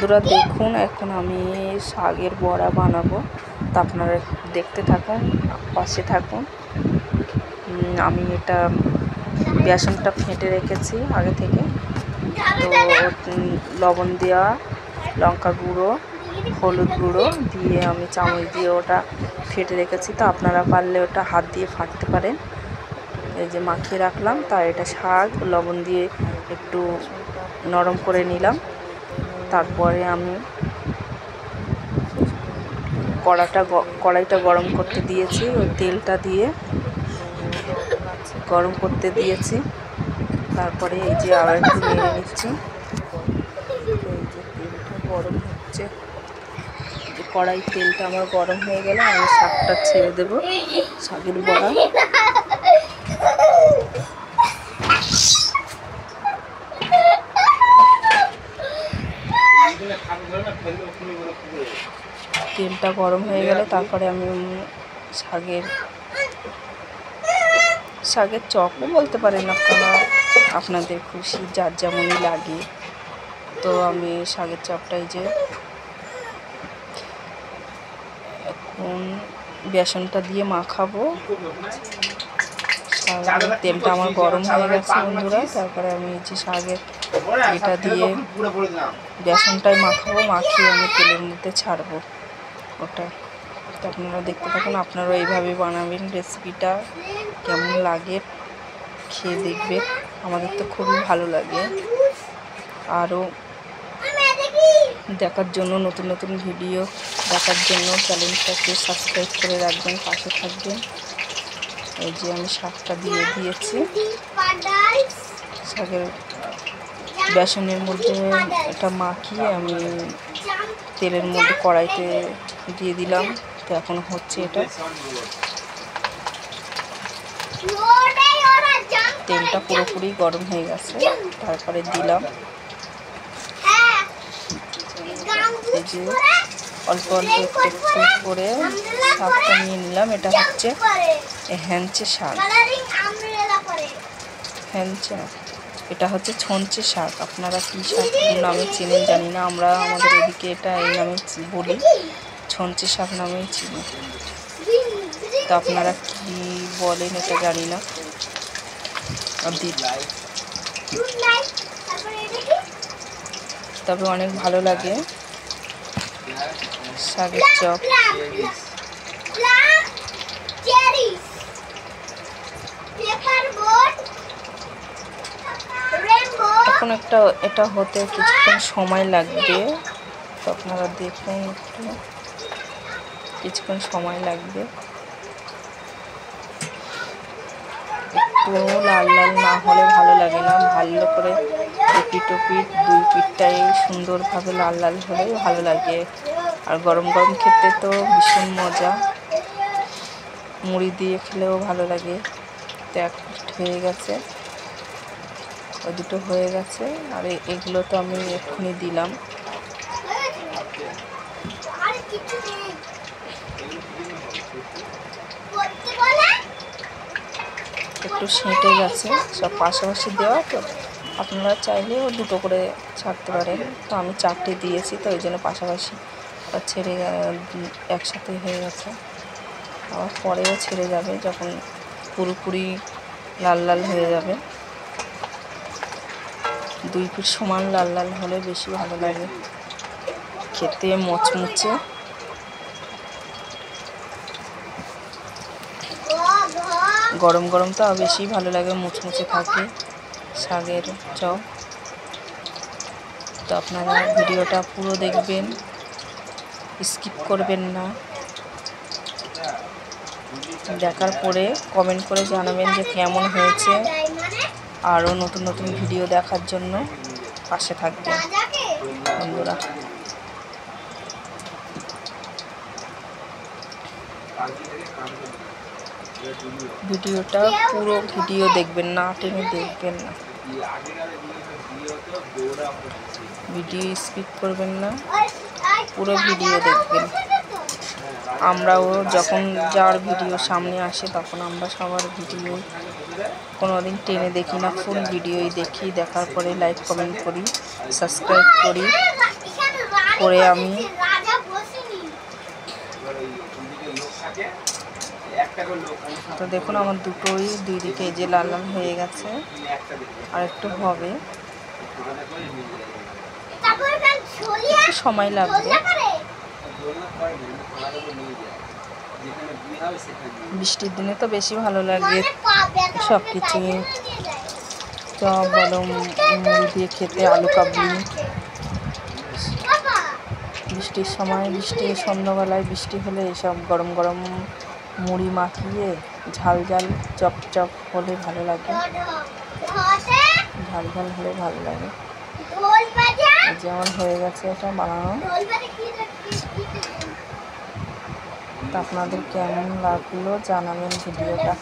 বন্ধুরা দেখুন, এখন আমি শাকের বড়া বানাবো। তা আপনারা দেখতে থাকুন, পাশে থাকুন। আমি এটা বেসনটা ফেটে রেখেছি আগে থেকে। তো লবণ দেওয়া, লঙ্কা গুঁড়ো, হলুদ গুঁড়ো দিয়ে আমি চামচ দিয়ে ওটা ফেটে রেখেছি। তো আপনারা পারলে ওটা হাত দিয়ে ফাটতে পারেন। এই যে মাখিয়ে রাখলাম। তার এটা শাক লবণ দিয়ে একটু নরম করে নিলাম। তারপরে আমি কড়াইটা গরম করতে দিয়েছি। ওই তেলটা দিয়ে গরম করতে দিয়েছি। তারপরে এই যে আবার একটু নেড়ে নিচ্ছি। এই যে তেলটা গরম হচ্ছে, কড়াই তেলটা আমার গরম হয়ে গেলে আমি শাকটা ছেড়ে দেবো, শাকের বড়া। তেলটা গরম হয়ে গেলে তারপরে আমি শাকের চপও বলতে পারেন আপনারা, আপনাদের খুশি, যার যেমনই লাগে। তো আমি শাকের চপটাই যে এখন বেসনটা দিয়ে মাখাবো। তেলটা আমার গরম হয়ে গেছে বন্ধুরা। তারপরে আমি যে শাকের এটা দিয়ে বেসনটাই মাখাবো, মাখিয়ে আমি তেলের মধ্যে ছাড়বো ওটা। তো আপনারা দেখতে থাকুন, আপনারা এইভাবে বানাবেন। রেসিপিটা কেমন লাগে খেয়ে দেখবেন। আমাদের তো খুবই ভালো লাগে। আরও দেখার জন্য, নতুন নতুন ভিডিও দেখার জন্য চ্যানেলটাকে সাবস্ক্রাইব করে রাখবেন, পাশে থাকবেন। এই যে আমি শাকটা দিয়ে দিয়েছি। শাকের বেসনের মধ্যে এটা মাখিয়ে আমি তেলের মধ্যে কড়াইতে দিয়ে দিলাম। তো এখন হচ্ছে এটা, তেলটা পুরোপুরি গরম হয়ে গেছে। তারপরে দিলাম এই যে অল্প অল্প একটু করে শাকটা নিয়ে নিলাম। এটা হচ্ছে হেঞ্চে শাক, হেঞ্চে, এটা হচ্ছে ছঞ্চে শাক। আপনারা কী শাক নামে চেনেন জানি না, আমরা আমাদের এদিকে এটা এই নামে বলি, ছঞ্চে শাক নামেই চিনি। তো আপনারা কী বলেন এটা জানি না। তবে অনেক ভালো লাগে শাকের চপ। এখন এটা হতে কিছুক্ষণ সময় লাগবে। তো আপনারা দেখুন, একটু কিছুক্ষণ সময় লাগবে। একটু লাল লাল না হলে ভালো লাগে না। ভালো করে এপিট ওপিট দুই পিঠটাই সুন্দরভাবে লাল লাল হলেই ভালো লাগে। আর গরম গরম খেতে তো ভীষণ মজা, মুড়ি দিয়ে খেলেও ভালো লাগে। তো এক পিঠ হয়ে গেছে, ওই দুটো হয়ে গেছে। আর এগুলো তো আমি এক্ষুনি দিলাম। একটু সেঁটে গেছে, সব পাশাপাশি দেওয়া। তো আপনারা চাইলেও দুটো করে ছাড়তে পারেন। তো আমি 4টে দিয়েছি, তো ওই জন্য পাশাপাশি ছেড়ে একসাথে হয়ে গেছে। আবার পরেও ছেড়ে যাবে যখন পুরোপুরি লাল লাল হয়ে যাবে। দুই পিঠ সমান লাল লাল হলে বেশি ভালো লাগে খেতে, মচমুচে। গরম গরম তো বেশি ভালো লাগে, মুচমুচে থাকে শাকের চপ। তো আপনারা ভিডিওটা পুরো দেখবেন, স্কিপ করবেন না। দেখার পরে কমেন্ট করে জানাবেন যে কেমন হয়েছে। আরও নতুন নতুন ভিডিও দেখার জন্য পাশে থাকবেন বন্ধুরা। ভিডিওটা পুরো ভিডিও দেখবেন, না টেনে দেখবেন না। ভিডিও স্কিপ করবেন না, পুরো ভিডিও দেখবেন। আমরাও যখন যার ভিডিও সামনে আসে তখন আমরা সবার ভিডিও কোনো দিন টেনে দেখি না, ফুল ভিডিওই দেখি। দেখার পরে লাইক কমেন্ট করি, সাবস্ক্রাইব করি। করে আমি তো দেখুন আমার দুটোই দুই দিকে যে লাল লাল হয়ে গেছে, আর একটু হবে, একটু সময় লাগবে। বৃষ্টির দিনে তো বেশি ভালো লাগে সব কিছু, চপ বলো, মুড়ি দিয়ে খেতে, আলু কাবলি। বৃষ্টির সময়, বৃষ্টির সন্ধ্যাবেলায় বৃষ্টি হলে এসব গরম গরম মুড়ি মাখিয়ে ঝাল ঝাল চপ চপ হলে ভালো লাগে, ঝাল ঝাল হলে ভালো লাগে। যেমন হয়ে গেছে এটা বানানো। তা আপনাদের কেমন লাগলো জানাবেন ভিডিওটা।